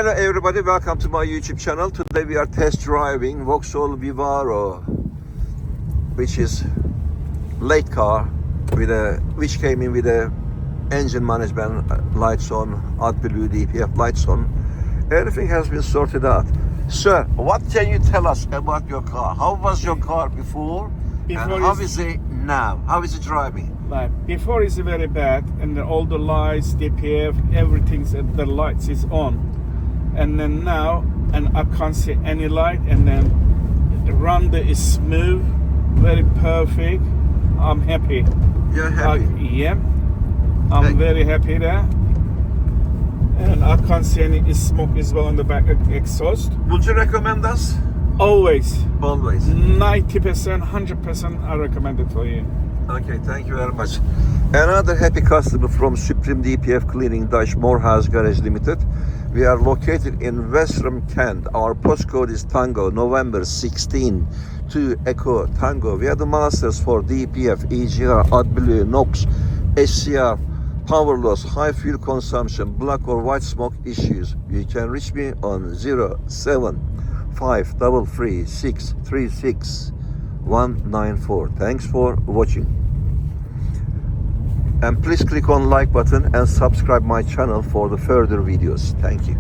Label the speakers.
Speaker 1: Hello everybody, welcome to my YouTube channel. Today we are test driving Vauxhall Vivaro, which is late car which came in with a engine management lights on, Adblue DPF lights on. Everything has been sorted out. Sir, what can you tell us about your car? How was your car before and how is it now? How is it driving?
Speaker 2: Like before is very bad, and all the lights, DPF, everything's the lights is on, and then now, and I can't see any light, and then the run is smooth, very perfect. I'm happy.
Speaker 1: You're happy?
Speaker 2: Yeah, I'm very happy there, and I can't see any smoke as well on the back exhaust.
Speaker 1: Would you recommend us?
Speaker 2: Always.
Speaker 1: 90%,
Speaker 2: 100% I recommend it for you.
Speaker 1: Okay, thank you very much. Another happy customer from Supreme DPF Cleaning Dash Moorhouse Garage Limited. We are located in Westerham, Kent. Our postcode is Tango, November 16 to Echo Tango. We are the masters for DPF, EGR, Adblue, NOx, SCR, power loss, high fuel consumption, black or white smoke issues. You can reach me on 07533636194. Thanks for watching. And please click on like button and subscribe my channel for the further videos. Thank you.